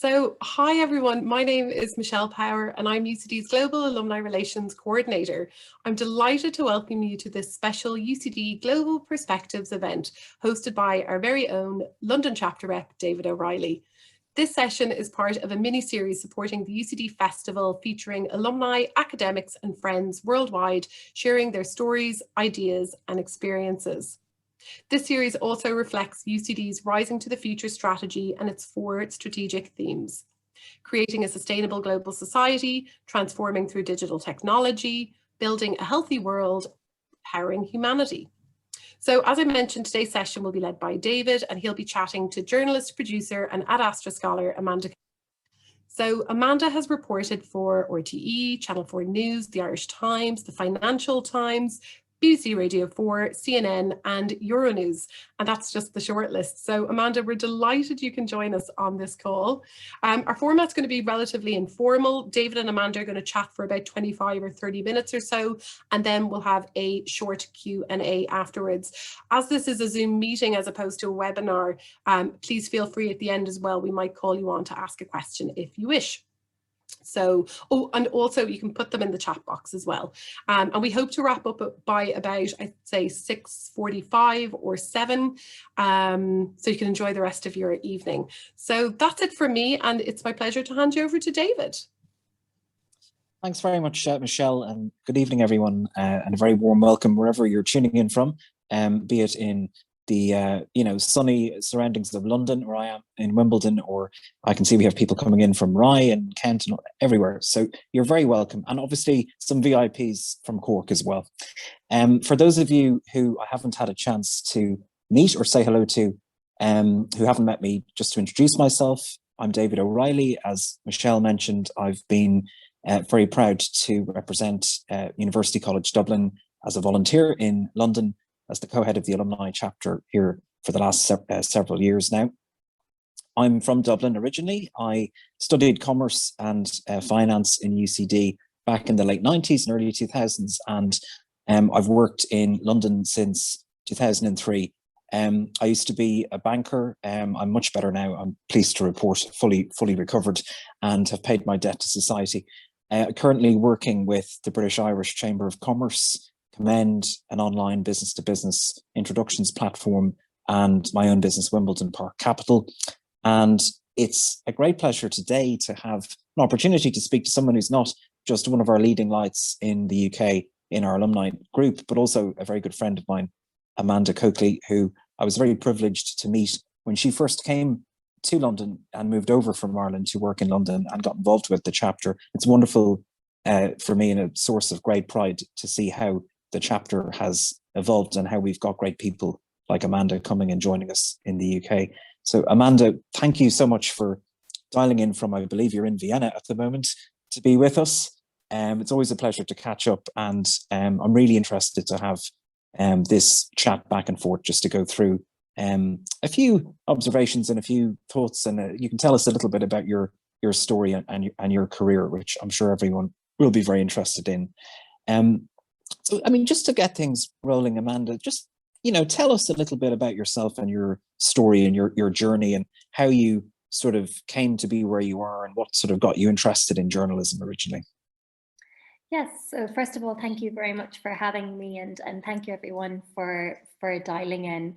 Hi everyone, my name is Michelle Power and I'm UCD's Global Alumni Relations Coordinator. I'm delighted to welcome you to this special UCD Global Perspectives event hosted by our very own London chapter rep, David O Reilly. This session is part of a mini-series supporting the UCD Festival featuring alumni, academics and friends worldwide sharing their stories, ideas and experiences. This series also reflects UCD's Rising to the Future strategy and its 4 strategic themes: creating a sustainable global society, transforming through digital technology, building a healthy world, powering humanity. So as I mentioned, today's session will be led by David, and he'll be chatting to journalist, producer and Ad Astra scholar Amanda. So Amanda has reported for RTE, Channel 4 News, the Irish Times, the Financial Times, BBC Radio 4, CNN and Euronews, and that's just the short list. So Amanda, we're delighted you can join us on this call. Our format's going to be relatively informal. David and Amanda are going to chat for about 25 or 30 minutes or so, and then we'll have a short Q&A afterwards. As this is a Zoom meeting as opposed to a webinar, please feel free at the end as well. We might call you on to ask a question if you wish. So, and also you can put them in the chat box as well. And we hope to wrap up by about, I'd say 6:45 or 7, so you can enjoy the rest of your evening. So that's it for me, and it's my pleasure to hand you over to David. Thanks very much, Michelle, and good evening, everyone, and a very warm welcome wherever you're tuning in from, be it in the sunny surroundings of London, where I am in Wimbledon, or I can see we have people coming in from Rye and Kent and everywhere. So you're very welcome, and obviously some VIPs from Cork as well. For those of you who I haven't had a chance to meet or say hello to, who haven't met me, just to introduce myself, I'm David O Reilly. As Michelle mentioned, I've been very proud to represent University College Dublin as a volunteer in London, as the co-head of the alumni chapter here for the last several years now. I'm from Dublin originally. I studied commerce and finance in UCD back in the late 90s and early 2000s, and I've worked in London since 2003. I used to be a banker. I'm much better now. I'm pleased to report fully recovered and have paid my debt to society. Currently working with the British Irish Chamber of Commerce, Commend, an online business-to-business introductions platform, and my own business, Wimbledon Park Capital. And it's a great pleasure today to have an opportunity to speak to someone who's not just one of our leading lights in the UK in our alumni group, but also a very good friend of mine, Amanda Coakley, who I was very privileged to meet when she first came to London and moved over from Ireland to work in London and got involved with the chapter. It's wonderful for me and a source of great pride to see how the chapter has evolved and how we've got great people like Amanda coming and joining us in the UK. So Amanda, thank you so much for dialing in from, I believe you're in Vienna at the moment, to be with us. It's always a pleasure to catch up, and I'm really interested to have this chat back and forth just to go through a few observations and a few thoughts, and you can tell us a little bit about your story and your career, which I'm sure everyone will be very interested in. So, I mean, just to get things rolling, Amanda, just, tell us a little bit about yourself and your story and your journey and how you sort of came to be where you are and what sort of got you interested in journalism originally. Yes, so first of all, thank you very much for having me, and thank you everyone for dialing in.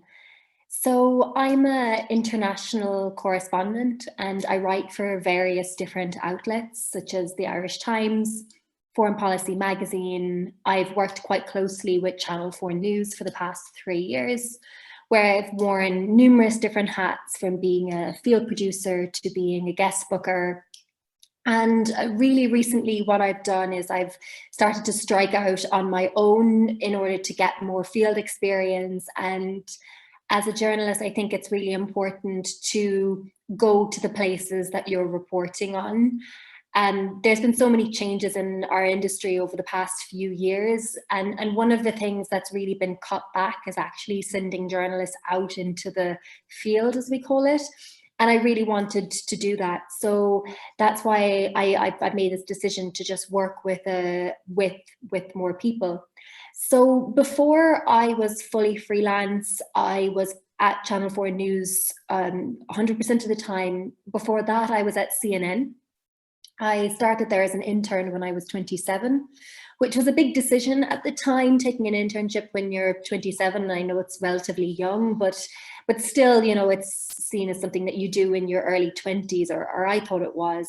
So I'm an international correspondent and I write for various different outlets such as the Irish Times, Foreign Policy magazine. I've worked quite closely with Channel 4 News for the past 3 years, where I've worn numerous different hats, from being a field producer to being a guest booker. And really recently what I've done is I've started to strike out on my own in order to get more field experience. And as a journalist, I think it's really important to go to the places that you're reporting on. There's been so many changes in our industry over the past few years, and one of the things that's really been cut back is actually sending journalists out into the field, as we call it. And I really wanted to do that, so that's why I've made this decision to just work with more people. So before I was fully freelance, I was at Channel 4 News 100% of the time. Before that, I was at CNN. I started there as an intern when I was 27, which was a big decision at the time, taking an internship when you're 27. I know it's relatively young, but still, you know, it's seen as something that you do in your early 20s, or I thought it was.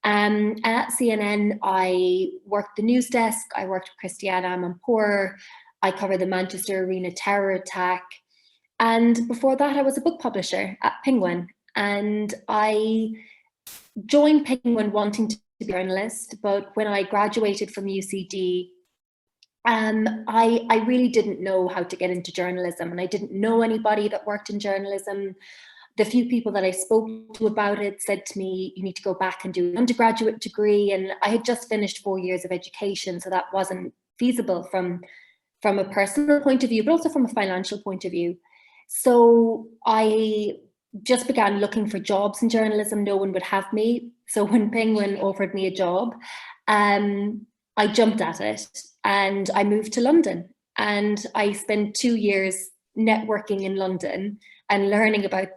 And at CNN, I worked the news desk. I worked with Christiana Amanpour. I covered the Manchester Arena terror attack. And before that, I was a book publisher at Penguin. And I joined Penguin wanting to be a journalist, but when I graduated from UCD, I really didn't know how to get into journalism, and I didn't know anybody that worked in journalism. The few people that I spoke to about it said to me, you need to go back and do an undergraduate degree. And I had just finished 4 years of education, so that wasn't feasible from a personal point of view, but also from a financial point of view. So I just began looking for jobs in journalism. No one would have me. So when Penguin offered me a job, I jumped at it and I moved to London. And I spent 2 years networking in London and learning about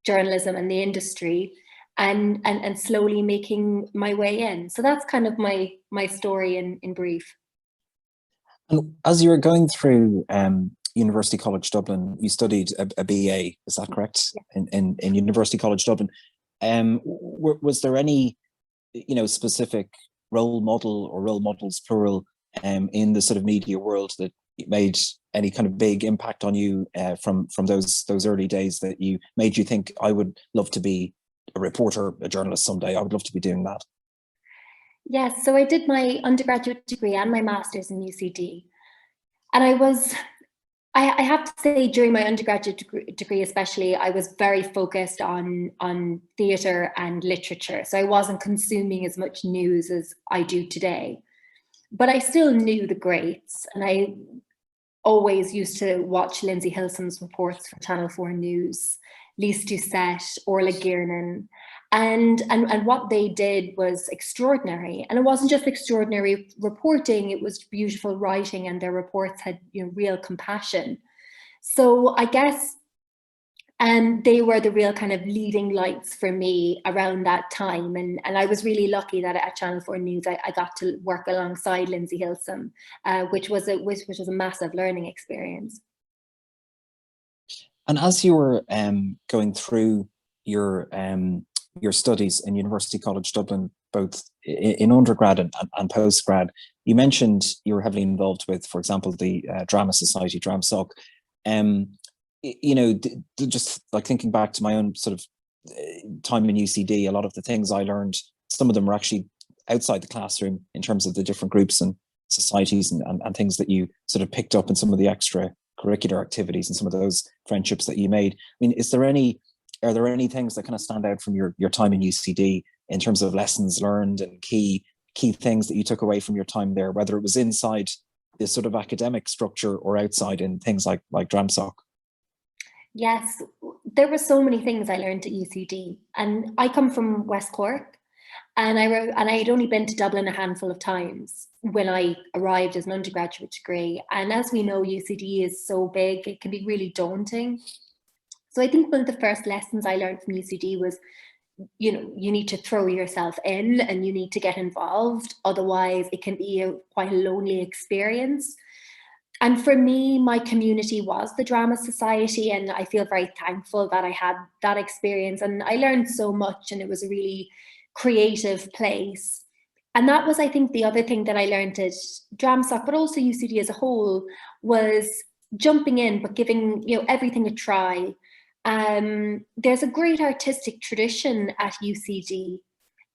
journalism and the industry, and slowly making my way in. So that's kind of my story in brief. And as you were going through University College Dublin, you studied a BA, is that correct? Yeah. In University College Dublin. Was there any, you know, specific role model or role models plural in the sort of media world that made any kind of big impact on you from those early days that you made you think, I would love to be a reporter, a journalist someday. I would love to be doing that. Yes, so I did my undergraduate degree and my master's in UCD. And I have to say, during my undergraduate degree especially, I was very focused on theatre and literature. So I wasn't consuming as much news as I do today. But I still knew the greats, and I always used to watch Lindsay Hilson's reports for Channel 4 News, Lise Doucette, Orla Giernan, and what they did was extraordinary. And it wasn't just extraordinary reporting, it was beautiful writing, and their reports had, you know, real compassion. So I guess they were the real kind of leading lights for me around that time. And I was really lucky that at Channel 4 News, I got to work alongside Lindsay Hilson, which was a massive learning experience. And as you were going through your studies in University College Dublin, both in undergrad and postgrad, you mentioned you were heavily involved with, for example, the Drama Society, DramSoc. You know, just like thinking back to my own sort of time in UCD, a lot of the things I learned, some of them were actually outside the classroom in terms of the different groups and societies and things that you sort of picked up in some of the extracurricular activities and some of those friendships that you made. I mean, are there any things that kind of stand out from your time in UCD in terms of lessons learned and key things that you took away from your time there, whether it was inside this sort of academic structure or outside in things like DramSoc? Yes, there were so many things I learned at UCD, and I come from West Cork, and I had only been to Dublin a handful of times when I arrived as an undergraduate degree. And as we know, UCD is so big, it can be really daunting. So I think one of the first lessons I learned from UCD was, you know, you need to throw yourself in and you need to get involved. Otherwise, it can be quite a lonely experience. And for me, my community was the Drama Society, and I feel very thankful that I had that experience. And I learned so much, and it was a really creative place. And that was, I think, the other thing that I learned at DramSoc, but also UCD as a whole, was jumping in, but giving, you know, everything a try. There's a great artistic tradition at UCD,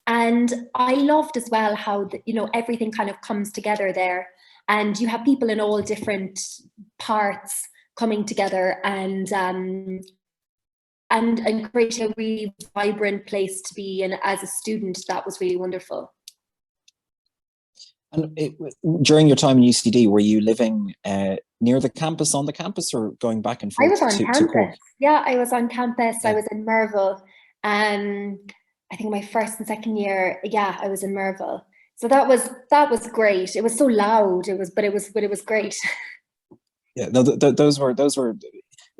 and I loved as well how you know, everything kind of comes together there, and you have people in all different parts coming together and create a really vibrant place to be. And as a student, that was really wonderful. And during your time in UCD, were you living near the campus, on the campus, or going back and forth? I was on campus. Cork? Yeah, I was on campus. Yeah. I was in Merville. I think my first and second year, yeah, I was in Merville. So that was great. It was so loud. But it was great. Yeah, no, those were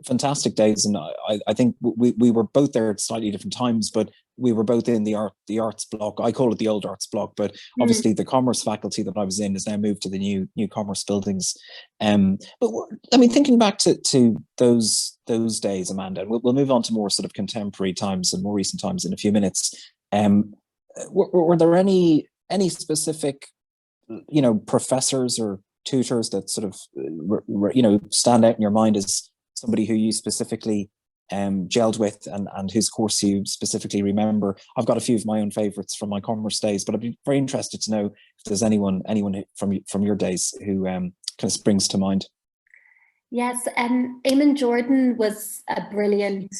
fantastic days, and I think we were both there at slightly different times, but we were both in the arts block. I call it the old arts block, but obviously the commerce faculty that I was in has now moved to the new commerce buildings. But I mean, thinking back to those days, Amanda, and we'll move on to more sort of contemporary times and more recent times in a few minutes. Were there any specific, professors or tutors that sort of stand out in your mind as somebody who you specifically gelled with and whose course you specifically remember? I've got a few of my own favorites from my commerce days, but I'd be very interested to know if there's anyone from your days who kind of springs to mind. Yes, Eamon Jordan was a brilliant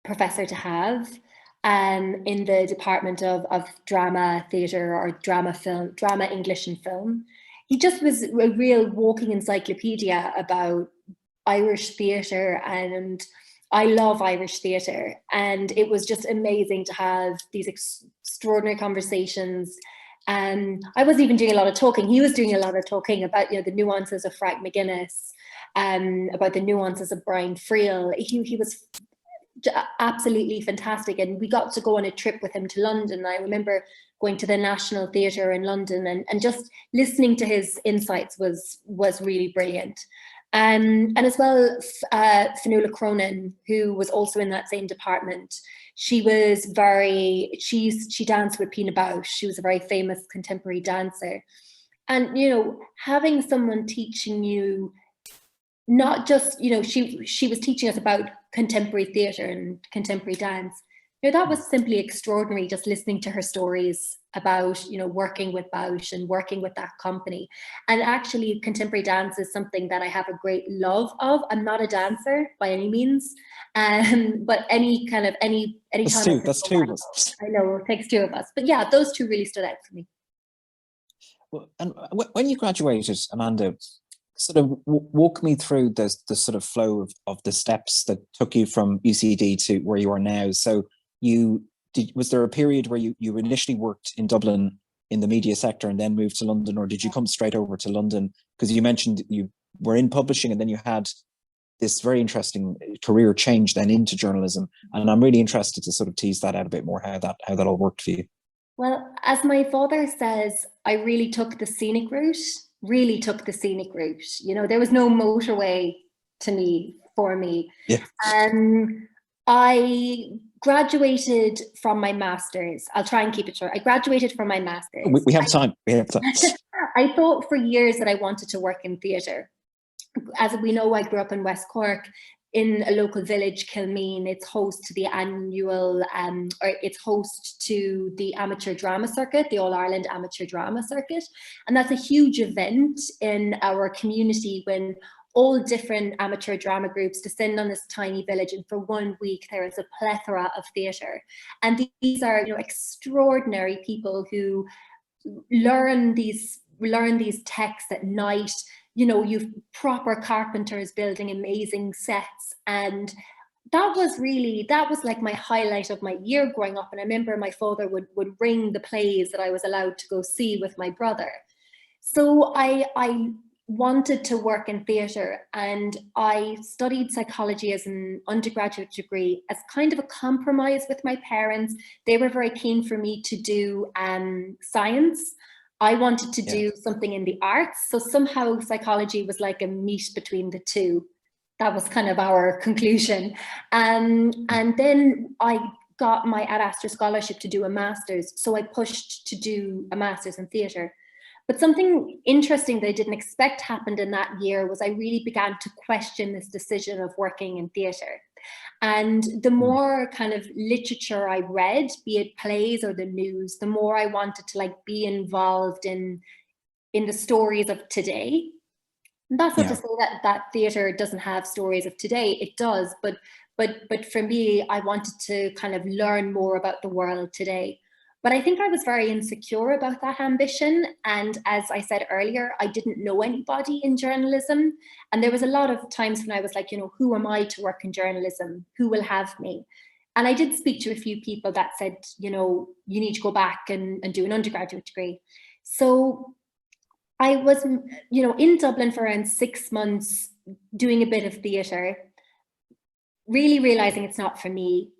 professor to have in the department of drama, theatre, or drama, English and film. He just was a real walking encyclopedia about Irish theatre, and I love Irish theatre, and it was just amazing to have these extraordinary conversations. I wasn't even doing a lot of talking. He was doing a lot of talking about the nuances of Frank McGuinness, about the nuances of Brian Friel. He was absolutely fantastic, and we got to go on a trip with him to London. I remember going to the National Theatre in London and just listening to his insights was really brilliant. And as well, Fionnuala Cronin, who was also in that same department, she danced with Pina Bausch. She was a very famous contemporary dancer. And, having someone teaching you, not just, she was teaching us about contemporary theatre and contemporary dance. That was simply extraordinary, just listening to her stories about, working with Bausch and working with that company. And actually, contemporary dance is something that I have a great love of. I'm not a dancer by any means, but any time. That's two of us. I know, it takes two of us. But yeah, those two really stood out for me. Well, and when you graduated, Amanda, sort of walk me through the sort of flow of the steps that took you from UCD to where you are now. So was there a period where you initially worked in Dublin in the media sector and then moved to London, or did you come straight over to London? Because you mentioned you were in publishing and then you had this very interesting career change then into journalism. And I'm really interested to sort of tease that out a bit more, how that all worked for you. Well, as my father says, I really took the scenic route. There was no motorway for me. Yeah. I graduated from my master's. I'll try and keep it short. I graduated from my master's. We have time. I thought for years that I wanted to work in theatre. As we know, I grew up in West Cork, in a local village, Kilmeen. It's host to the annual, it's host to the amateur drama circuit, the All Ireland Amateur Drama Circuit. And that's a huge event in our community when all different amateur drama groups descend on this tiny village, and for 1 week there is a plethora of theatre. And these are extraordinary people who learn these texts at night. You've proper carpenters building amazing sets, and that was like my highlight of my year growing up. And I remember my father would ring the plays that I was allowed to go see with my brother. So I wanted to work in theatre, and I studied psychology as an undergraduate degree as kind of a compromise with my parents. They were very keen for me to do science. I wanted to do something in the arts. So somehow psychology was like a meet between the two. That was kind of our conclusion. And then I got my Ad Astra scholarship to do a master's. So I pushed to do a master's in theatre. But something interesting that I didn't expect happened in that year was I really began to question this decision of working in theatre. And the more kind of literature I read, be it plays or the news, the more I wanted to be involved in the stories of today. And that's not to say that theatre doesn't have stories of today. It does, but for me, I wanted to kind of learn more about the world today. But I think I was very insecure about that ambition. And as I said earlier, I didn't know anybody in journalism. And there was a lot of times when I was like, who am I to work in journalism? Who will have me? And I did speak to a few people that said, you need to go back and do an undergraduate degree. So I was, in Dublin for around 6 months doing a bit of theatre, really realizing it's not for me.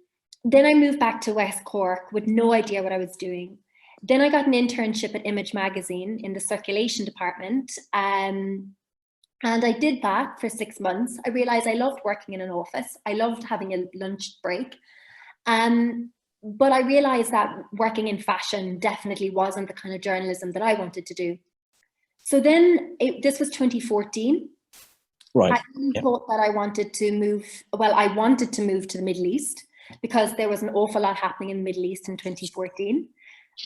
Then I moved back to West Cork with no idea what I was doing. Then I got an internship at Image magazine in the circulation department. And I did that for 6 months. I realized I loved working in an office. I loved having a lunch break. But I realized that working in fashion definitely wasn't the kind of journalism that I wanted to do. So then this was 2014. Right. I really thought that I wanted to move. Well, I wanted to move to the Middle East because there was an awful lot happening in the Middle East in 2014.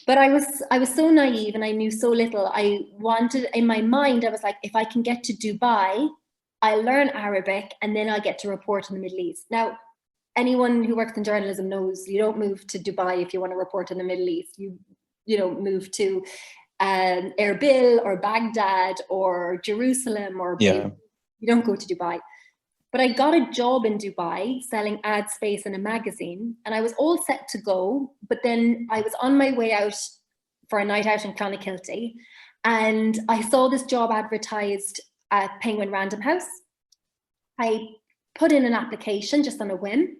But I was so naive and I knew so little. I wanted, in my mind, I was like, if I can get to Dubai, I'll learn Arabic and then I'll get to report in the Middle East. Now, anyone who works in journalism knows you don't move to Dubai if you want to report in the Middle East. You don't move to Erbil or Baghdad or Jerusalem or Beirut. You don't go to Dubai. But I got a job in Dubai selling ad space in a magazine, and I was all set to go. But then I was on my way out for a night out in Clonakilty, and I saw this job advertised at Penguin Random House. I put in an application just on a whim.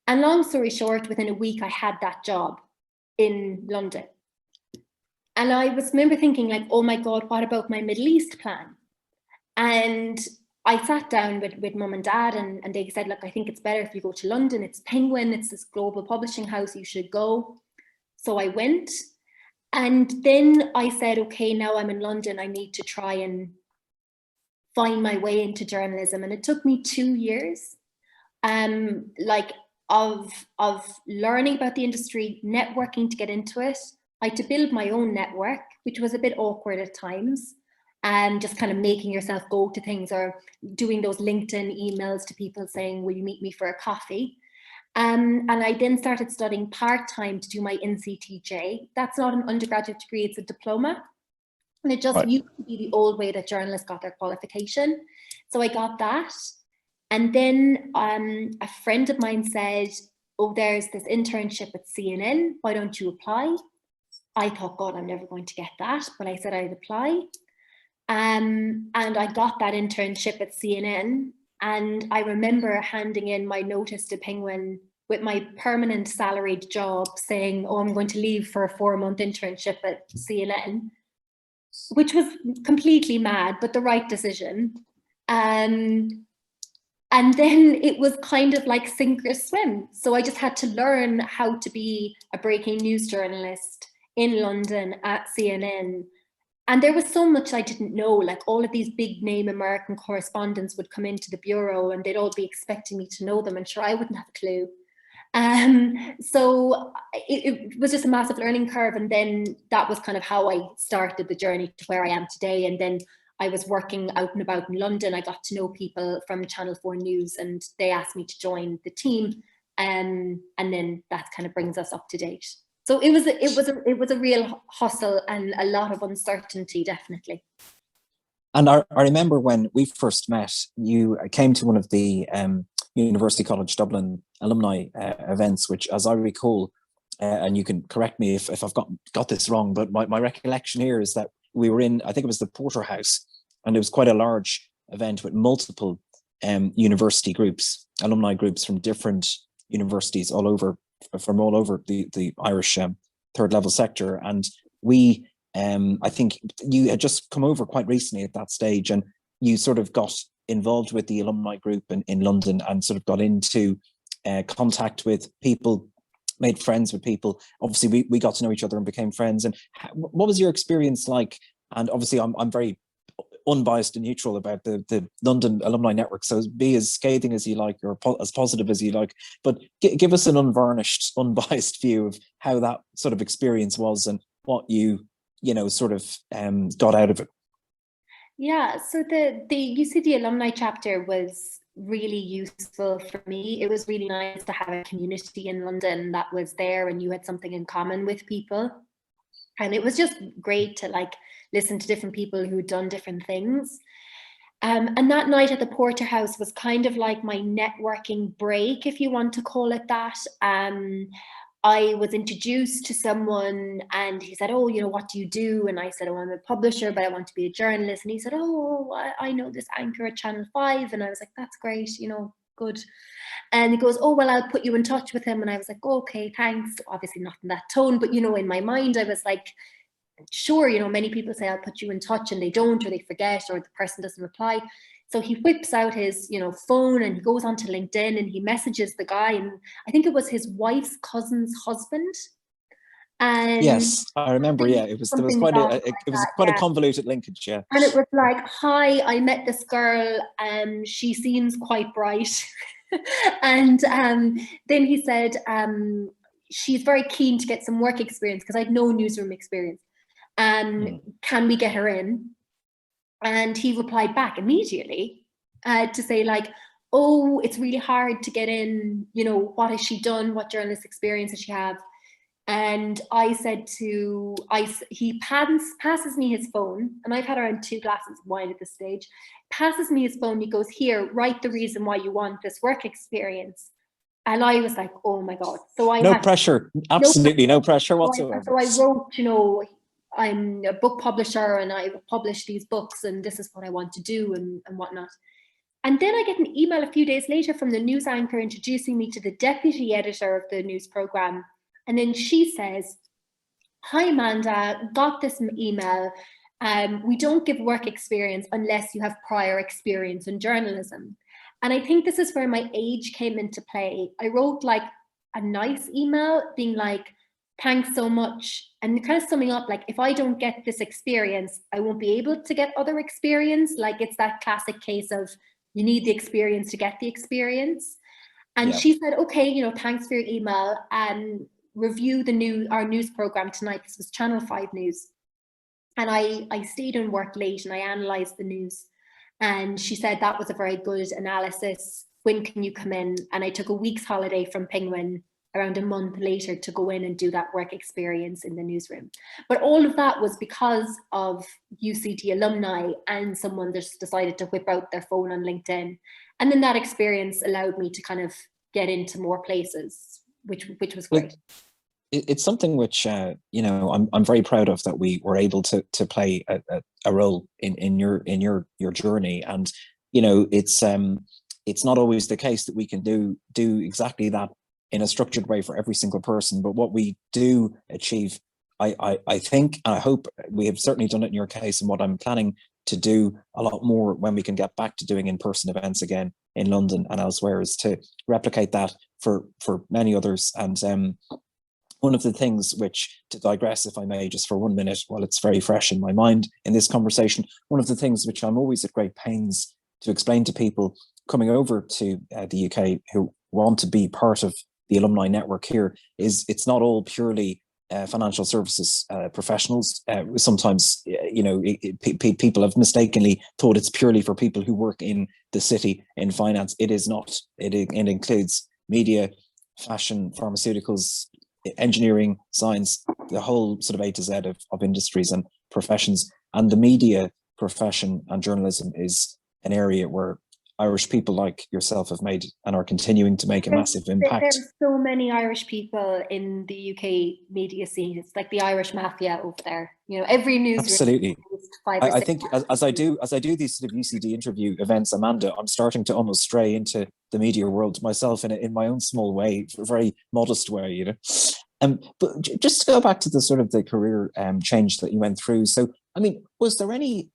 And long story short, within a week, I had that job in London. And I remember thinking like, oh my God, what about my Middle East plan? And I sat down with mum and dad and they said, look, I think it's better if you go to London. It's Penguin, it's this global publishing house, you should go. So I went. And then I said, okay, now I'm in London, I need to try and find my way into journalism. And it took me 2 years of learning about the industry, networking to get into it. I had to build my own network, which was a bit awkward at times. And just kind of making yourself go to things or doing those LinkedIn emails to people saying, will you meet me for a coffee? And I then started studying part-time to do my NCTJ. That's not an undergraduate degree, it's a diploma. And it just used to be the old way that journalists got their qualification. So I got that. And then a friend of mine said, oh, there's this internship at CNN. Why don't you apply? I thought, God, I'm never going to get that. But I said I'd apply. And I got that internship at CNN. And I remember handing in my notice to Penguin with my permanent salaried job saying, oh, I'm going to leave for a 4-month internship at CNN, which was completely mad, but the right decision. And then it was kind of like sink or swim. So I just had to learn how to be a breaking news journalist in London at CNN. And there was so much I didn't know, like all of these big name American correspondents would come into the bureau and they'd all be expecting me to know them, and sure, I wouldn't have a clue. So it was just a massive learning curve. And then that was kind of how I started the journey to where I am today. And then I was working out and about in London. I got to know people from Channel 4 News and they asked me to join the team. And then that kind of brings us up to date. So it was a real hustle and a lot of uncertainty, definitely. And I remember when we first met, you came to one of the University College Dublin alumni events, which, as I recall, and you can correct me if I've got this wrong, but my recollection here is that we were in, I think it was the Porterhouse, and it was quite a large event with multiple university groups, alumni groups from different universities all over the Irish third level sector. And we, I think you had just come over quite recently at that stage, and you sort of got involved with the alumni group in London and sort of got into contact with people, made friends with people. Obviously, we got to know each other and became friends. And what was your experience like? And obviously, I'm very unbiased and neutral about the London alumni network, so be as scathing as you like or as positive as you like, but give us an unvarnished, unbiased view of how that sort of experience was and what you sort of got out of it. Yeah, so the UCD alumni chapter was really useful for me. It was really nice to have a community in London that was there and you had something in common with people. And it was just great to like listen to different people who'd done different things. And that night at the Porterhouse was kind of like my networking break, if you want to call it that. I was introduced to someone and he said, oh, you know, what do you do? And I said, oh, I'm a publisher, but I want to be a journalist. And he said, oh, I know this anchor at Channel 5. And I was like, that's great, you know, good. And he goes, oh, well, I'll put you in touch with him. And I was like, oh, okay, thanks. Obviously not in that tone, but, you know, in my mind, I was like, sure, you know, many people say I'll put you in touch and they don't, or they forget, or the person doesn't reply. So he whips out his, you know, phone and he goes onto LinkedIn and he messages the guy, and I think it was his wife's cousin's husband. And yes, I remember. Yeah, it was quite a convoluted linkage. Yeah, and it was like, hi, I met this girl and she seems quite bright. And then he said, she's very keen to get some work experience because I had no newsroom experience. Can we get her in? And he replied back immediately to say like, oh, it's really hard to get in, you know, what has she done? What journalist experience does she have? And I said he passes me his phone, and I've had around 2 glasses of wine at this stage, passes me his phone, he goes, here, write the reason why you want this work experience. And I was like, oh my God. So I no pressure, absolutely no pressure whatsoever. So I wrote, you know, I'm a book publisher and I publish these books and this is what I want to do and whatnot. And then I get an email a few days later from the news anchor introducing me to the deputy editor of the news program. And then she says, hi, Amanda, got this email. We don't give work experience unless you have prior experience in journalism. And I think this is where my age came into play. I wrote like a nice email being like, thanks so much. And kind of summing up, like, if I don't get this experience, I won't be able to get other experience. Like, it's that classic case of you need the experience to get the experience. And she said, okay, you know, thanks for your email, and review our news program tonight. This was Channel 5 News. And I stayed and worked late and I analysed the news. And she said that was a very good analysis. When can you come in? And I took a week's holiday from Penguin around a month later to go in and do that work experience in the newsroom. But all of that was because of UCD alumni, and someone just decided to whip out their phone on LinkedIn. And then that experience allowed me to kind of get into more places, which was great. It's something which, you know, I'm very proud of, that we were able to play a role in your journey. And, you know, it's not always the case that we can do exactly that in a structured way for every single person. But what we do achieve, I think, and I hope we have certainly done it in your case, and what I'm planning to do a lot more when we can get back to doing in-person events again in London and elsewhere, is to replicate that for many others. And one of the things which, to digress, if I may, just for 1 minute, while it's very fresh in my mind in this conversation, one of the things which I'm always at great pains to explain to people coming over to the UK who want to be part of the alumni network here is, it's not all purely financial services professionals. Sometimes, you know, people have mistakenly thought it's purely for people who work in the city in finance. It is not. It includes media, fashion, pharmaceuticals, engineering, science, the whole sort of A to Z of industries and professions. And the media profession and journalism is an area where Irish people like yourself have made and are continuing to make a massive impact. There's so many Irish people in the UK media scene. It's like the Irish mafia over there. You know, every newsroom. Absolutely. I think as I do these sort of UCD interview events, Amanda, I'm starting to almost stray into the media world myself in my own small way, a very modest way, you know. But just to go back to the sort of the career change that you went through. So, I mean, was there any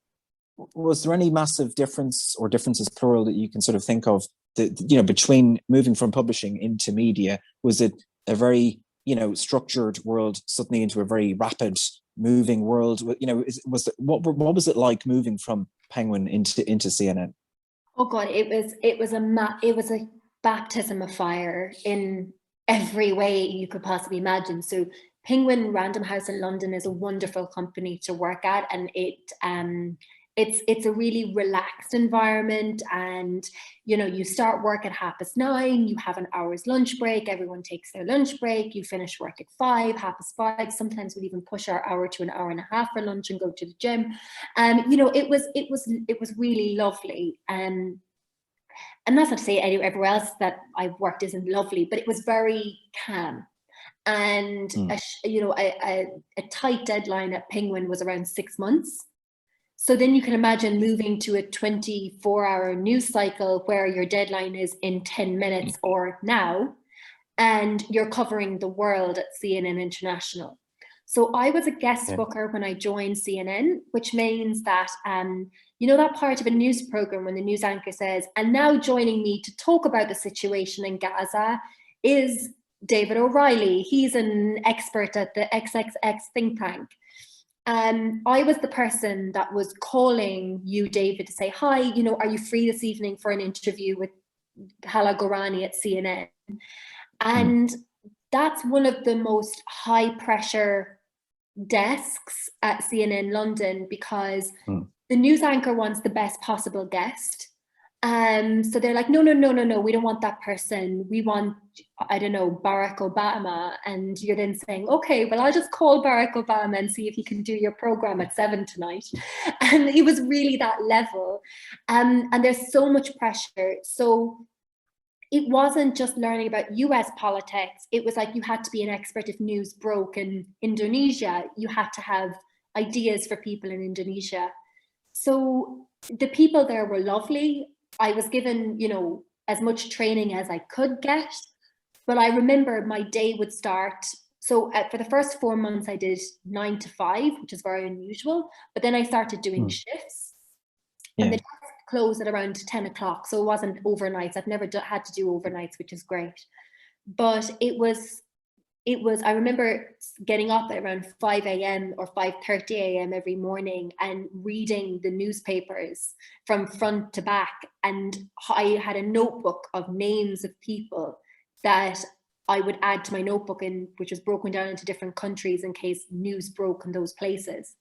massive difference, or differences plural, that you can sort of think of, you know, between moving from publishing into media? Was it a very, you know, structured world suddenly into a very rapid moving world? You know, what was it like moving from Penguin into CNN? Oh God, it was a baptism of fire in every way you could possibly imagine. So Penguin Random House in London is a wonderful company to work at, and it's a really relaxed environment. And, you know, you start work at 9:30, you have an hour's lunch break, everyone takes their lunch break, you finish work at 5, 5:30. Sometimes we'd even push our hour to an hour and a half for lunch and go to the gym. You know, it was really lovely. And that's not to say everywhere else that I've worked isn't lovely, but it was very calm. And a tight deadline at Penguin was around 6 months. So then you can imagine moving to a 24-hour news cycle where your deadline is in 10 minutes or now, and you're covering the world at CNN International. So I was a guest booker when I joined CNN, which means that, that part of a news program when the news anchor says, and now joining me to talk about the situation in Gaza is David O Reilly. He's an expert at the XXX think tank. I was the person that was calling you, David, to say, hi, are you free this evening for an interview with Hala Gorani at CNN? And that's one of the most high pressure desks at CNN London, because the news anchor wants the best possible guest. So they're like, no, we don't want that person. We want, I don't know, Barack Obama. And you're then saying, okay, well, I'll just call Barack Obama and see if he can do your program at 7 tonight. And it was really that level. And there's so much pressure. So it wasn't just learning about US politics. It was like you had to be an expert if news broke in Indonesia. You had to have ideas for people in Indonesia. So the people there were lovely. I was given, as much training as I could get. But I remember my day would start. So for the first 4 months, I did 9 to 5, which is very unusual. But then I started doing shifts. And the desk closed at around 10 o'clock. So it wasn't overnights. I've never had to do overnights, which is great. But it was, I remember getting up at around 5 a.m. or 5:30 a.m. every morning and reading the newspapers from front to back. And I had a notebook of names of people that I would add to my notebook, which was broken down into different countries in case news broke in those places.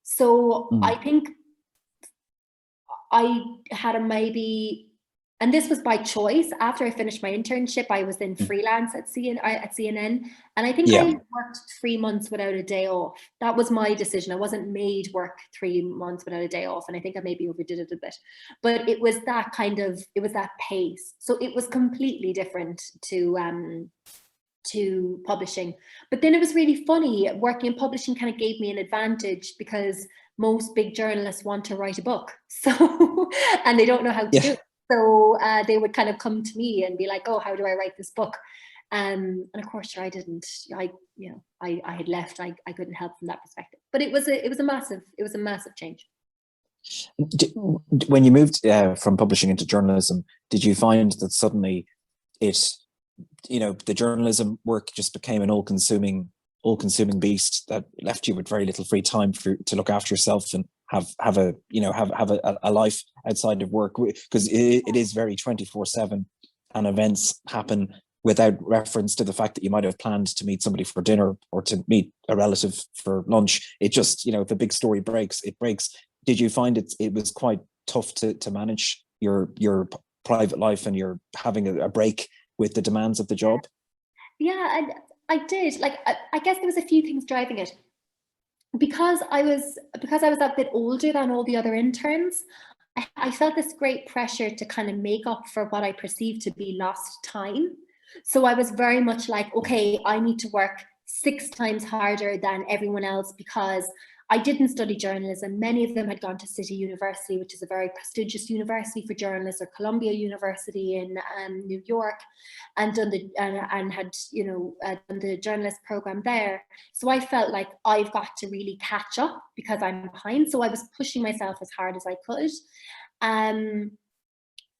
So I think I had and this was by choice. After I finished my internship, I was then freelance at CNN. And I think I worked 3 months without a day off. That was my decision. I wasn't made work 3 months without a day off. And I think I maybe overdid it a bit. But it was that pace. So it was completely different to publishing. But then it was really funny. Working in publishing kind of gave me an advantage, because most big journalists want to write a book. So, and they don't know how to do it. So they would kind of come to me and be like, oh, how do I write this book? And of course, I didn't. I had left. I couldn't help from that perspective. But it was a massive change. When you moved from publishing into journalism, did you find that suddenly the journalism work just became an all-consuming beast that left you with very little free time to look after yourself and have a life outside of work, because it is very 24/7, and events happen without reference to the fact that you might have planned to meet somebody for dinner or to meet a relative for lunch. It just, if the big story breaks, it breaks. Did you find it was quite tough to manage your private life and you're having a break with the demands of the job? Yeah, and I did. Like, I guess there was a few things driving it. Because I was a bit older than all the other interns, I felt this great pressure to kind of make up for what I perceived to be lost time. So I was very much like, okay, I need to work 6 times harder than everyone else, because I didn't study journalism. Many of them had gone to City University, which is a very prestigious university for journalists, or Columbia University in New York, and had done the journalist program there. So I felt like I've got to really catch up because I'm behind. So I was pushing myself as hard as I could.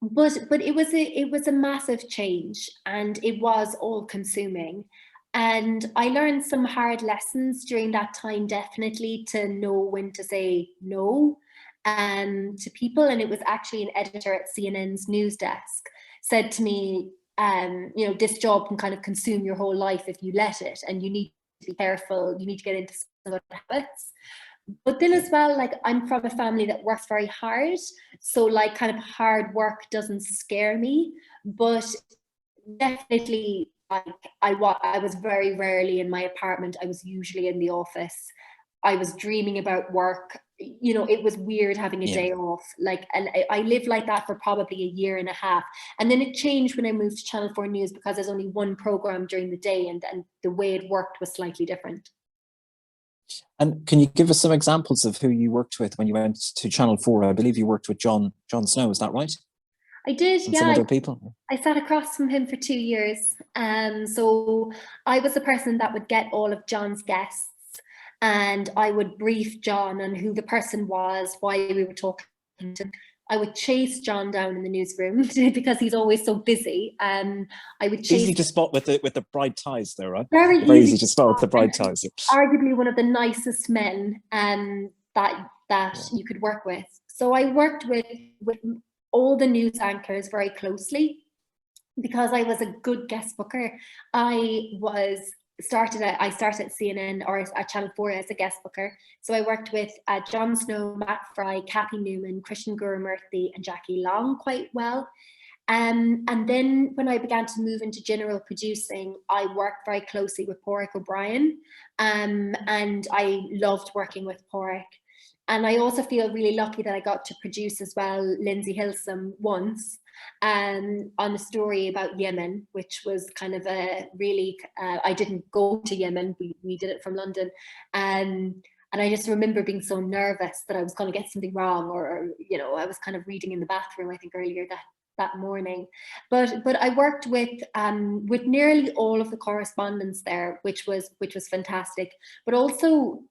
But it was a massive change, and it was all consuming. And I learned some hard lessons during that time, definitely, to know when to say no to people. And it was actually an editor at CNN's news desk said to me, this job can kind of consume your whole life if you let it, and you need to be careful. You need to get into some other habits. But then as well, like, I'm from a family that works very hard. So like, kind of hard work doesn't scare me, but definitely, I was very rarely in my apartment. I was usually in the office. I was dreaming about work. you know, it was weird having a day off. Like, and I lived like that for probably a year and a half. And then it changed when I moved to Channel 4 News, because there's only one program during the day, and the way it worked was slightly different. And can you give us some examples of who you worked with when you went to Channel 4? I believe you worked with Jon Snow, is that right? I did, and yeah. Some other people. I sat across from him for 2 years. So I was the person that would get all of Jon's guests, and I would brief Jon on who the person was, why we were talking to him. I would chase Jon down in the newsroom because he's always so busy. I would chase. Easy to spot with the bright ties, though, right? Very easy to spot with the bright ties. Arguably one of the nicest men that you could work with. So I worked with all the news anchors very closely, because I was a good guest booker. I started at CNN or at Channel 4 as a guest booker. So I worked with Jon Snow, Matt Fry, Kathy Newman, Christian Gurumurthy and Jackie Long quite well. And then when I began to move into general producing, I worked very closely with Pádraig O'Brien, and I loved working with Pádraig. And I also feel really lucky that I got to produce as well Lindsay Hilsum once on a story about Yemen, which was kind of a really, I didn't go to Yemen, we did it from London. And I just remember being so nervous that I was going to get something wrong, or you know, I was kind of reading in the bathroom, I think earlier that morning. But I worked with nearly all of the correspondents there, which was fantastic. But also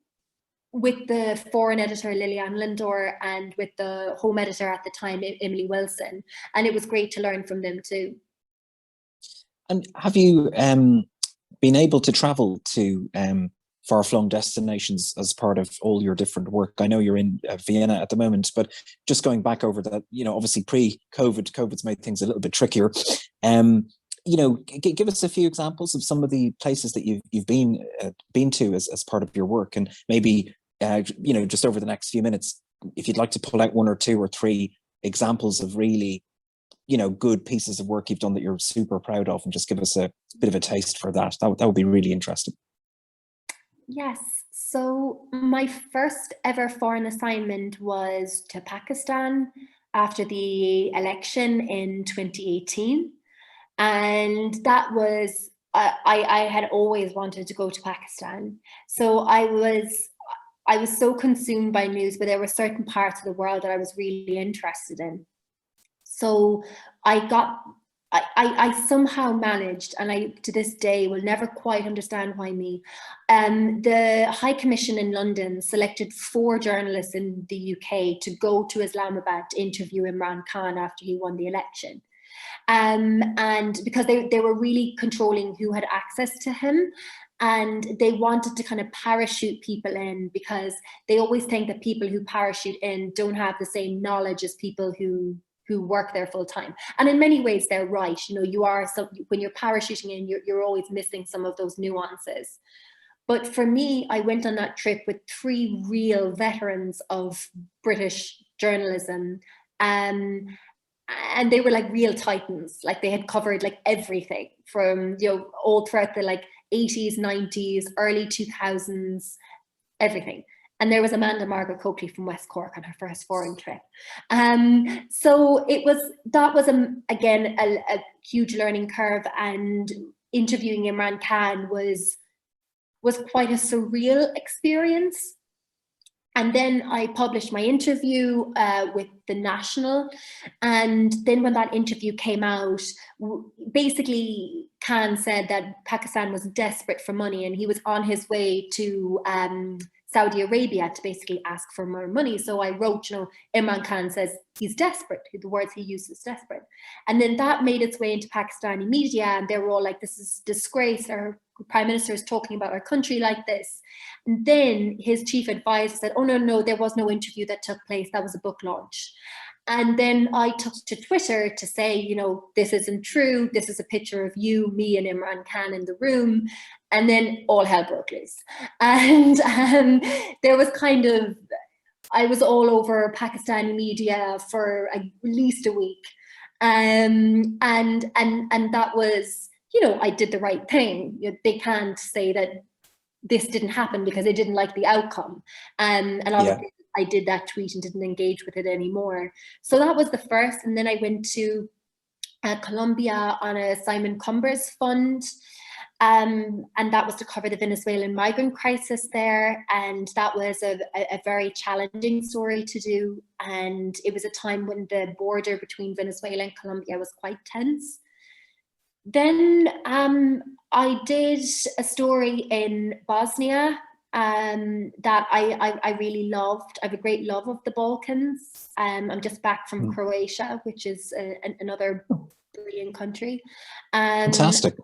with the foreign editor Liliane Lindor, and with the home editor at the time Emily Wilson, and it was great to learn from them too. And have you been able to travel to far-flung destinations as part of all your different work? I know you're in Vienna at the moment, but just going back over that, you know, obviously COVID's made things a little bit trickier. You know, give us a few examples of some of the places that you've been to as part of your work, and maybe you know, just over the next few minutes, if you'd like to pull out 1 or 2 or 3 examples of really, you know, good pieces of work you've done that you're super proud of, and just give us a bit of a taste for that. That would be really interesting. Yes. So my first ever foreign assignment was to Pakistan after the election in 2018. And that was, I had always wanted to go to Pakistan. So I was so consumed by news, but there were certain parts of the world that I was really interested in. So I somehow managed, and I to this day will never quite understand why me. The High Commission in London selected 4 journalists in the UK to go to Islamabad to interview Imran Khan after he won the election. And because they were really controlling who had access to him, and they wanted to kind of parachute people in, because they always think that people who parachute in don't have the same knowledge as people who work there full time. And in many ways they're right. You know, when you're parachuting in, you're always missing some of those nuances. But for me, I went on that trip with 3 real veterans of British journalism. And they were like real titans. Like, they had covered like everything from, you know, all throughout the like 80s, 90s, early 2000s, everything. And there was Amanda Coakley from West Cork on her first foreign trip. So that was again a huge learning curve, and interviewing Imran Khan was quite a surreal experience. And then I published my interview with The National. And then when that interview came out, basically Khan said that Pakistan was desperate for money, and he was on his way to Saudi Arabia to basically ask for more money. So I wrote, you know, Imran Khan says he's desperate. The words he used is desperate. And then that made its way into Pakistani media, and they were all like, this is disgrace. Our prime minister is talking about our country like this. And then his chief advisor said, oh, no, there was no interview that took place. That was a book launch. And then I took to Twitter to say, you know, this isn't true. This is a picture of you, me, and Imran Khan in the room. And then all hell broke loose. And there was kind of, I was all over Pakistani media for at least a week. And that was, you know, I did the right thing. They can't say that this didn't happen because they didn't like the outcome. And obviously, I did that tweet and didn't engage with it anymore. So that was the first. And then I went to Colombia on a Simon Cumbers fund. And that was to cover the Venezuelan migrant crisis there. And that was a very challenging story to do. And it was a time when the border between Venezuela and Colombia was quite tense. Then I did a story in Bosnia that I really loved. I have a great love of the Balkans. I'm just back from Croatia, which is another brilliant country. Fantastic.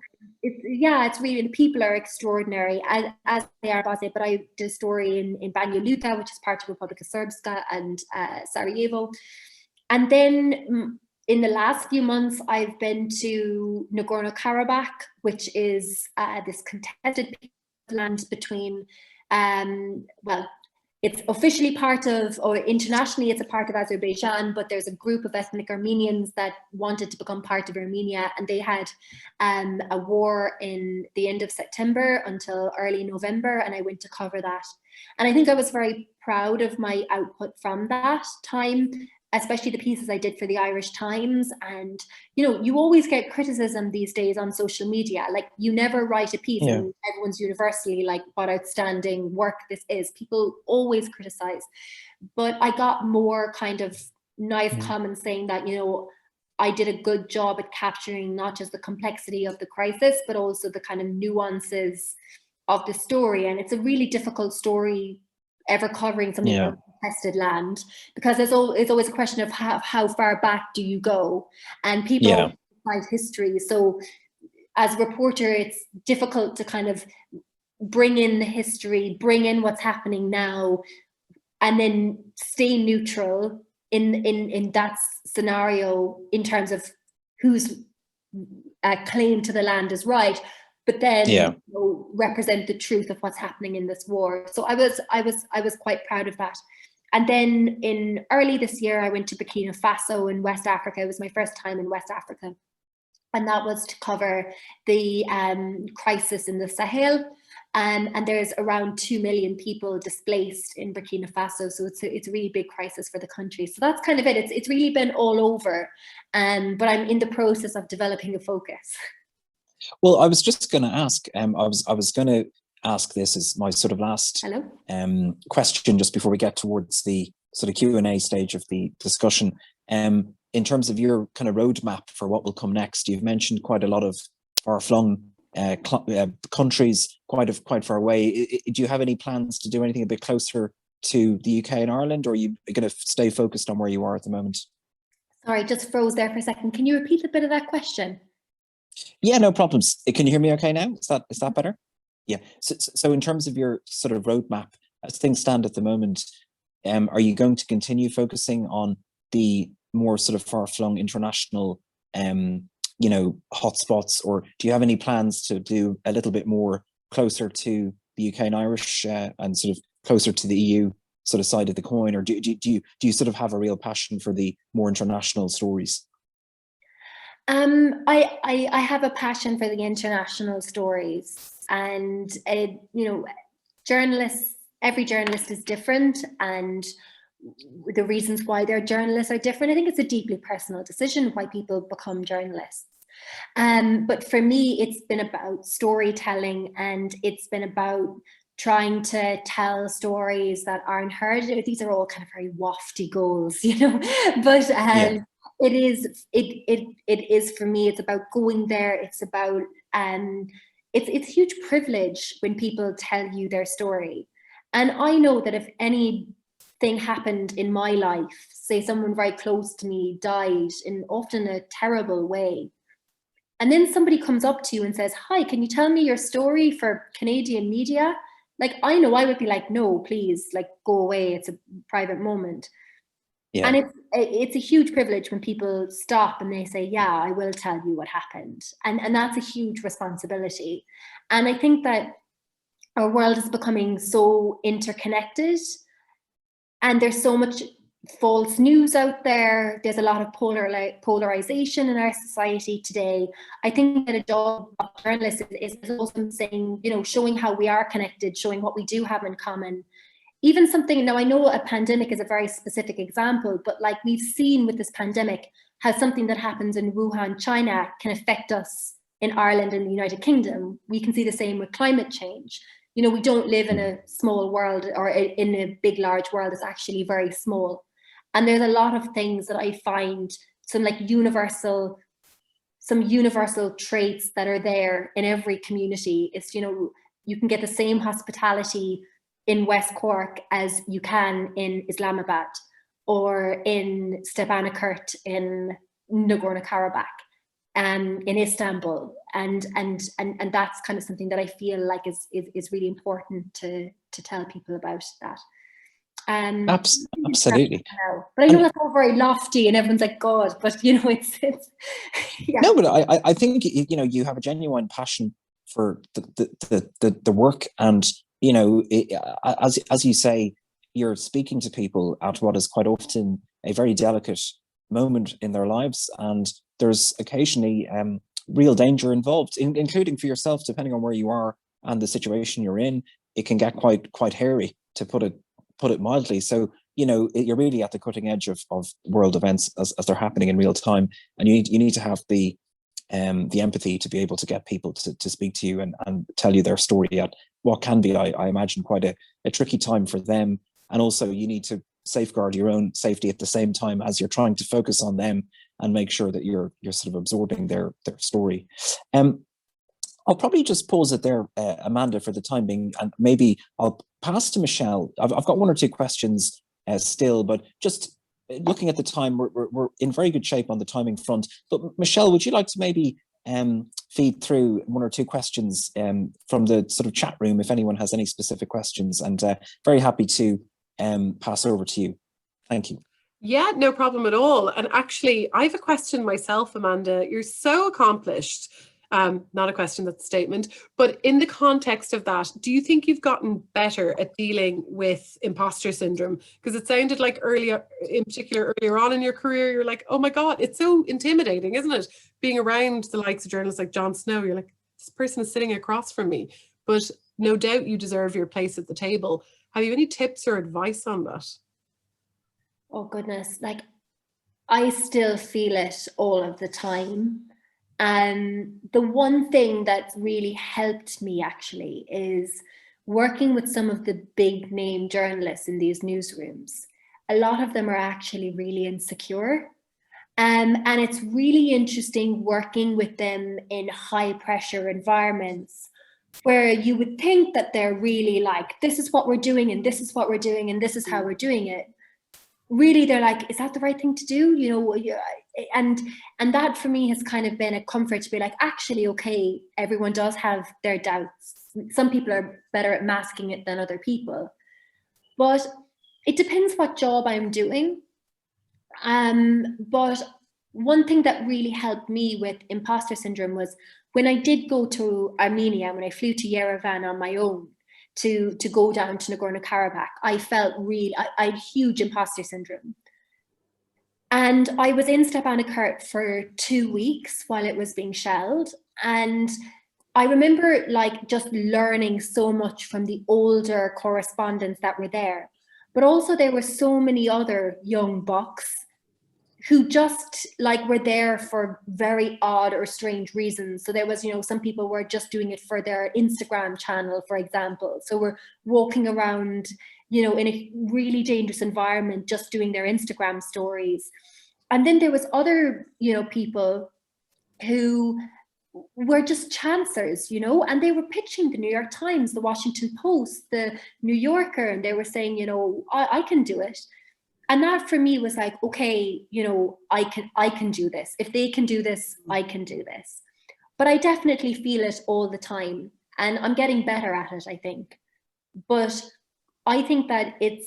It's really, the people are extraordinary as they are in Bosnia, but I did a story in Banja Luka, which is part of Republika Srpska, and Sarajevo. And then in the last few months, I've been to Nagorno-Karabakh, which is this contested land between, well, it's officially part of, or internationally it's a part of Azerbaijan, but there's a group of ethnic Armenians that wanted to become part of Armenia, and they had a war in the end of September until early November, and I went to cover that. And I think I was very proud of my output from that time, especially the pieces I did for the Irish Times. And, you know, you always get criticism these days on social media. Like, you never write a piece and everyone's universally like, what outstanding work this is. People always criticize. But I got more kind of nice comments saying that, you know, I did a good job at capturing not just the complexity of the crisis, but also the kind of nuances of the story. And it's a really difficult story ever covering something like contested land, because it's always a question of how far back do you go, and people find history. So as a reporter, it's difficult to kind of bring in the history, bring in what's happening now, and then stay neutral in that scenario in terms of whose claim to the land is right, but then you know, represent the truth of what's happening in this war. So I was quite proud of that. And then in early this year, I went to Burkina Faso in West Africa. It was my first time in West Africa. And that was to cover the crisis in the Sahel. And there's around 2 million people displaced in Burkina Faso. So it's a really big crisis for the country. So that's kind of it. It's really been all over. But I'm in the process of developing a focus. Well, I was just going to ask, I was going to ask this as my sort of last question, just before we get towards the sort of Q&A stage of the discussion. In terms of your kind of roadmap for what will come next, you've mentioned quite a lot of far-flung countries, quite far away. Do you have any plans to do anything a bit closer to the UK and Ireland, or are you going to stay focused on where you are at the moment? Sorry, just froze there for a second. Can you repeat a bit of that question? Yeah, no problems. Can you hear me okay now? Is that better? Yeah. So in terms of your sort of roadmap, as things stand at the moment, are you going to continue focusing on the more sort of far-flung international, you know, hotspots, or do you have any plans to do a little bit more closer to the UK and Irish and sort of closer to the EU sort of side of the coin, or do you sort of have a real passion for the more international stories? I have a passion for the international stories, and you know, every journalist is different, and the reasons why they're journalists are different. I think it's a deeply personal decision why people become journalists. But for me, it's been about storytelling, and it's been about trying to tell stories that aren't heard. These are all kind of very wafty goals, you know, but it is for me, it's about going there. It's about it's a huge privilege when people tell you their story. And I know that if anything happened in my life, say someone very close to me died in often a terrible way, and then somebody comes up to you and says, "Hi, can you tell me your story for Canadian media?" Like, I know I would be like, "No, please, like, go away. It's a private moment." Yeah. And it's a huge privilege when people stop and they say, "Yeah, I will tell you what happened." And that's a huge responsibility. And I think that our world is becoming so interconnected, and there's so much false news out there. There's a lot of polarization in our society today. I think that a job of journalists is also saying, you know, showing how we are connected, showing what we do have in common. even something, now I know a pandemic is a very specific example, but like we've seen with this pandemic, how something that happens in Wuhan, China can affect us in Ireland and the United Kingdom. We can see the same with climate change. You know, we don't live in a small world or in a big, large world. It's actually very small. And there's a lot of things that I find some universal traits that are there in every community. It's, you know, you can get the same hospitality in West Cork as you can in Islamabad or in Stepanakert in Nagorno-Karabakh, in Istanbul, and that's kind of something that I feel like is really important to tell people about that. Absolutely. But I know that's all very lofty, and everyone's like, God, but you know, it's yeah. No, but I think, you know, you have a genuine passion for the work, and you know, as you say, you're speaking to people at what is quite often a very delicate moment in their lives, and there's occasionally real danger involved, including for yourself, depending on where you are and the situation you're in. It can get quite hairy, to put it mildly. So, you know, you're really at the cutting edge of world events as they're happening in real time, and you need to have the empathy to be able to get people to speak to you and tell you their story at what can be, I imagine, quite a tricky time for them. And also you need to safeguard your own safety at the same time as you're trying to focus on them and make sure that you're sort of absorbing their story. I'll probably just pause it there, Amanda, for the time being, and maybe I'll pass to Michelle. I've got one or two questions still, but just looking at the time, we're in very good shape on the timing front. But Michelle, would you like to maybe feed through one or two questions from the sort of chat room, if anyone has any specific questions? And very happy to pass over to you. Thank you. Yeah, no problem at all. And actually, I have a question myself, Amanda. You're so accomplished. Not a question, that's a statement. But in the context of that, do you think you've gotten better at dealing with imposter syndrome? Because it sounded like earlier on in your career, you're like, oh my God, it's so intimidating, isn't it? Being around the likes of journalists like Jon Snow, you're like, this person is sitting across from me. But no doubt you deserve your place at the table. Have you any tips or advice on that? Oh goodness, like I still feel it all of the time. And the one thing that really helped me actually is working with some of the big name journalists in these newsrooms. A lot of them are actually really insecure. And it's really interesting working with them in high pressure environments where you would think that they're really like, this is what we're doing, and this is what we're doing, and this is how we're doing it. Really, they're like, is that the right thing to do? You know, and that for me has kind of been a comfort to be like, actually, okay, everyone does have their doubts. Some people are better at masking it than other people, but it depends what job I'm doing. But one thing that really helped me with imposter syndrome was when I did go to Armenia, when I flew to Yerevan on my own to go down to Nagorno-Karabakh, I felt I had huge imposter syndrome. And I was in Stepanakert for 2 weeks while it was being shelled. And I remember like just learning so much from the older correspondents that were there. But also there were so many other young bucks who just like were there for very odd or strange reasons. So there was, you know, some people were just doing it for their Instagram channel, for example. So we're walking around, you know, in a really dangerous environment, just doing their Instagram stories. And then there was other, you know, people who were just chancers, you know, and they were pitching the New York Times, the Washington Post, the New Yorker, and they were saying, you know, I can do it. And that for me was like, okay, you know, I can do this. If they can do this, I can do this. But I definitely feel it all the time, and I'm getting better at it, I think. But I think that it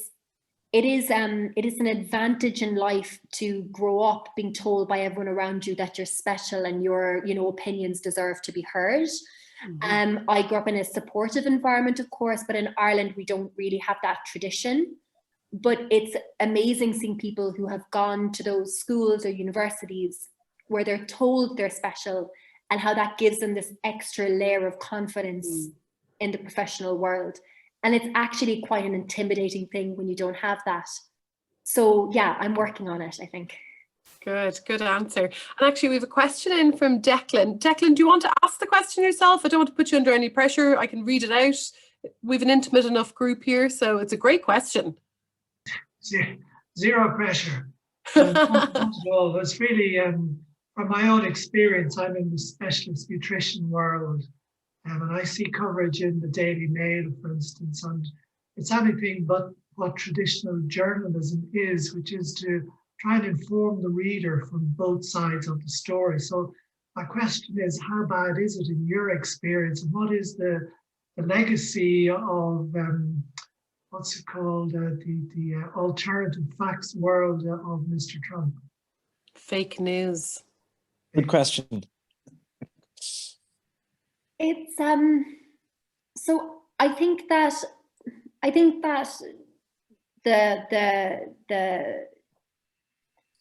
is an advantage in life to grow up being told by everyone around you that you're special and your, you know, opinions deserve to be heard. Mm-hmm. I grew up in a supportive environment, of course, but in Ireland we don't really have that tradition. But it's amazing seeing people who have gone to those schools or universities where they're told they're special, and how that gives them this extra layer of confidence in the professional world. And it's actually quite an intimidating thing when you don't have that. So yeah, I'm working on it, I think. Good answer. And actually, we have a question in from Declan. Declan, do you want to ask the question yourself? I don't want to put you under any pressure. I can read it out. We've an intimate enough group here, so it's a great question. Zero pressure. Not at all. It's really, from my own experience, I'm in the specialist nutrition world, and I see coverage in the Daily Mail, for instance, and it's anything but what traditional journalism is, which is to try and inform the reader from both sides of the story. So my question is, how bad is it in your experience, and what is the legacy of what's it called, the alternative facts world of Mr. Trump? Fake news. Good question. It's so I think that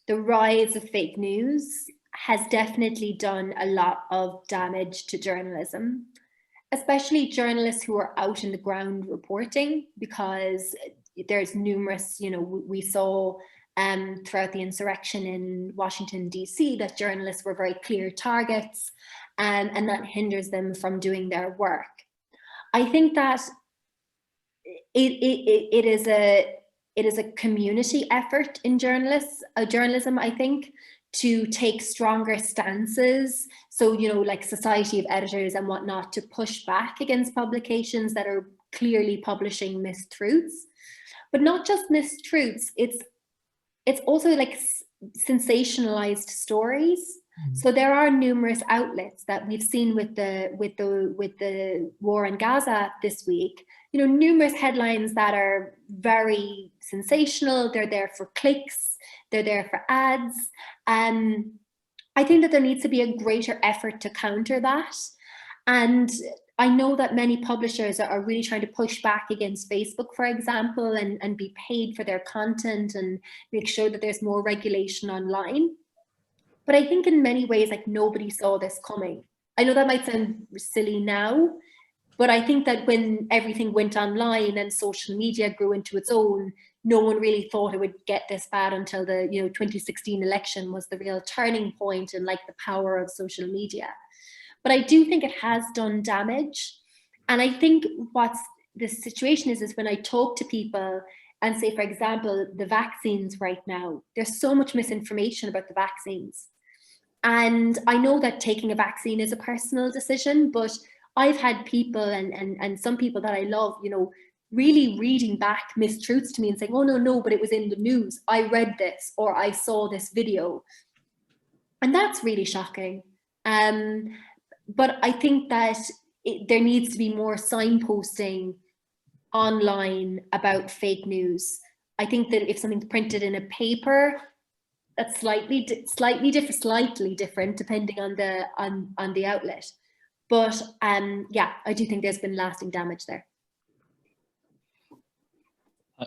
the rise of fake news has definitely done a lot of damage to journalism, especially journalists who are out in the ground reporting, because there's numerous, we saw throughout the insurrection in Washington, D.C., that journalists were very clear targets, and that hinders them from doing their work. I think that it is a community effort in journalism, I think, to take stronger stances. So, like Society of Editors and whatnot, to push back against publications that are clearly publishing mistruths, but not just mistruths. It's also like sensationalized stories. So there are numerous outlets that we've seen with the war in Gaza this week, numerous headlines that are very sensational. They're there for clicks, they're there for ads. I think that there needs to be a greater effort to counter that. And I know that many publishers are really trying to push back against Facebook, for example, and be paid for their content and make sure that there's more regulation online. But I think in many ways, like, nobody saw this coming. I know that might sound silly now, but I think that when everything went online and social media grew into its own, no one really thought it would get this bad until the 2016 election was the real turning point and like the power of social media. But I do think it has done damage. And I think what's the situation is when I talk to people and say, for example, the vaccines right now, there's so much misinformation about the vaccines. And I know that taking a vaccine is a personal decision, but I've had people and some people that I love, really reading back mistruths to me and saying, oh, no, but it was in the news. I read this, or I saw this video. And that's really shocking. But I think that there needs to be more signposting online about fake news. I think that if something's printed in a paper, that's slightly different depending on the outlet. But yeah, I do think there's been lasting damage there.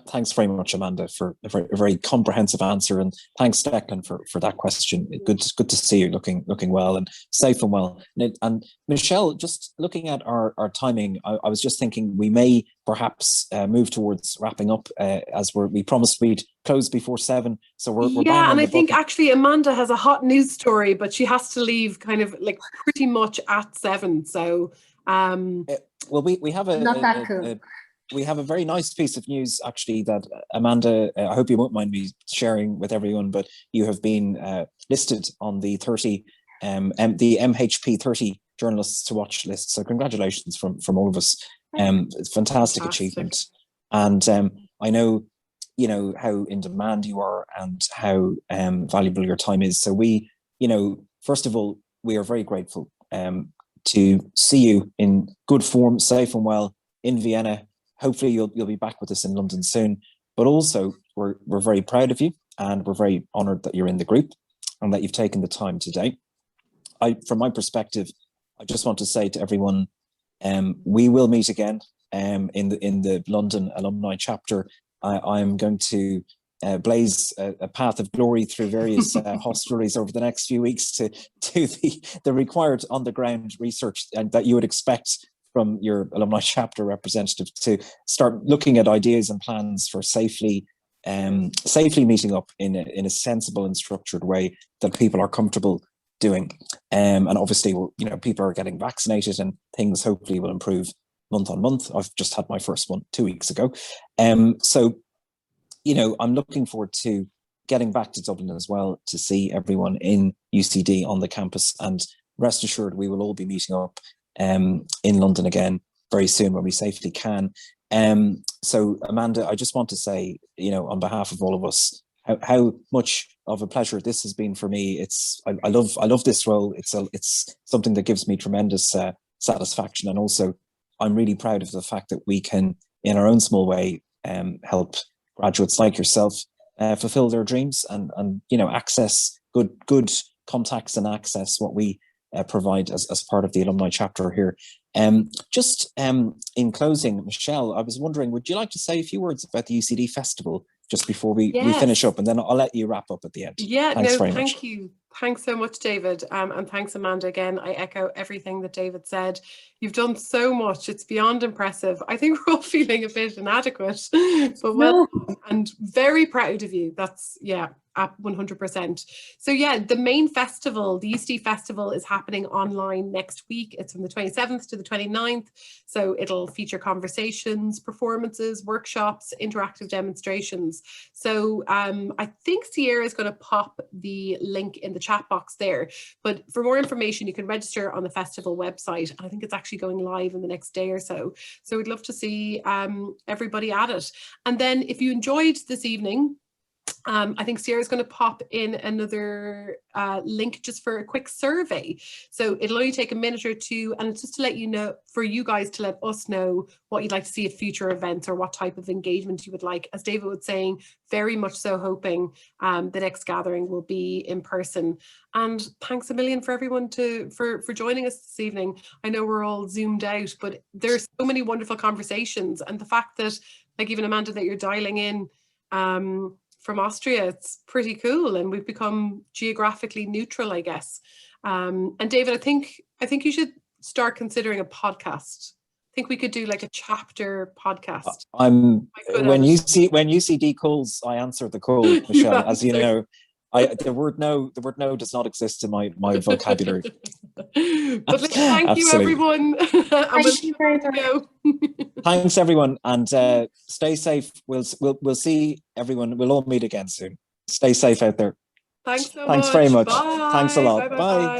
Thanks very much, Amanda, for a very comprehensive answer, and thanks, Declan, for that question. Good to see you looking well and safe and well. And Michelle, just looking at our timing, I was just thinking we may perhaps move towards wrapping up as we promised we'd close before 7. So we're yeah, and I think button. Actually Amanda has a hot news story, but she has to leave kind of like pretty much at 7. So well, we have not that cool. We have a very nice piece of news, actually, that Amanda, I hope you won't mind me sharing with everyone, but you have been listed on the 30, the MHP 30 journalists to watch list. So congratulations from all of us. It's a fantastic achievement. And I know, how in demand you are and how valuable your time is. So we, first of all, we are very grateful to see you in good form, safe and well in Vienna. Hopefully you'll be back with us in London soon. But also we're very proud of you, and we're very honoured that you're in the group and that you've taken the time today. From my perspective, I just want to say to everyone, we will meet again in the London Alumni chapter. I'm going to blaze a path of glory through various hostelries over the next few weeks to do the required on-the-ground research that you would expect from your alumni chapter representative to start looking at ideas and plans for safely meeting up in a sensible and structured way that people are comfortable doing. And obviously, people are getting vaccinated and things hopefully will improve month on month. I've just had my first one 2 weeks ago. So, I'm looking forward to getting back to Dublin as well to see everyone in UCD on the campus, and rest assured we will all be meeting up in London again very soon when we safely can. So Amanda, I just want to say, on behalf of all of us, how much of a pleasure this has been for me. I love this role. It's something that gives me tremendous satisfaction, and also I'm really proud of the fact that we can, in our own small way, help graduates like yourself fulfill their dreams and access good contacts and access what we provide as part of the alumni chapter here. Just in closing, Michelle, I was wondering, would you like to say a few words about the UCD Festival just before we finish up, and then I'll let you wrap up at the end. Yeah, thanks very thank much. you. Thanks so much, David. And thanks, Amanda, again. I echo everything that David said. You've done so much. It's beyond impressive. I think we're all feeling a bit inadequate, but well done, and very proud of you. That's, at 100%. So the main festival, the UCD Festival, is happening online next week. It's from the 27th to the 29th. So it'll feature conversations, performances, workshops, interactive demonstrations. So I think Sierra is going to pop the link in the chat box there. But for more information, you can register on the festival website. And I think it's actually going live in the next day or so. So we'd love to see everybody at it. And then if you enjoyed this evening, I think Sierra's going to pop in another link just for a quick survey. So it'll only take a minute or two, and it's just to let you know, for you guys to let us know what you'd like to see at future events or what type of engagement you would like. As David was saying, very much so hoping the next gathering will be in person. And thanks a million for everyone for joining us this evening. I know we're all zoomed out, but there's so many wonderful conversations, and the fact that, like even Amanda, that you're dialing in from Austria, it's pretty cool, and we've become geographically neutral, I guess. And David, I think you should start considering a podcast. I think we could do like a chapter podcast. When UCD calls, I answer the call, Michelle. As you know, the word no does not exist in my vocabulary. But thank you, everyone. Thank you very much. Thanks, everyone, and stay safe. We'll see everyone. We'll all meet again soon. Stay safe out there. Thanks so much. Thanks very much. Bye. Thanks a lot. Bye. Bye.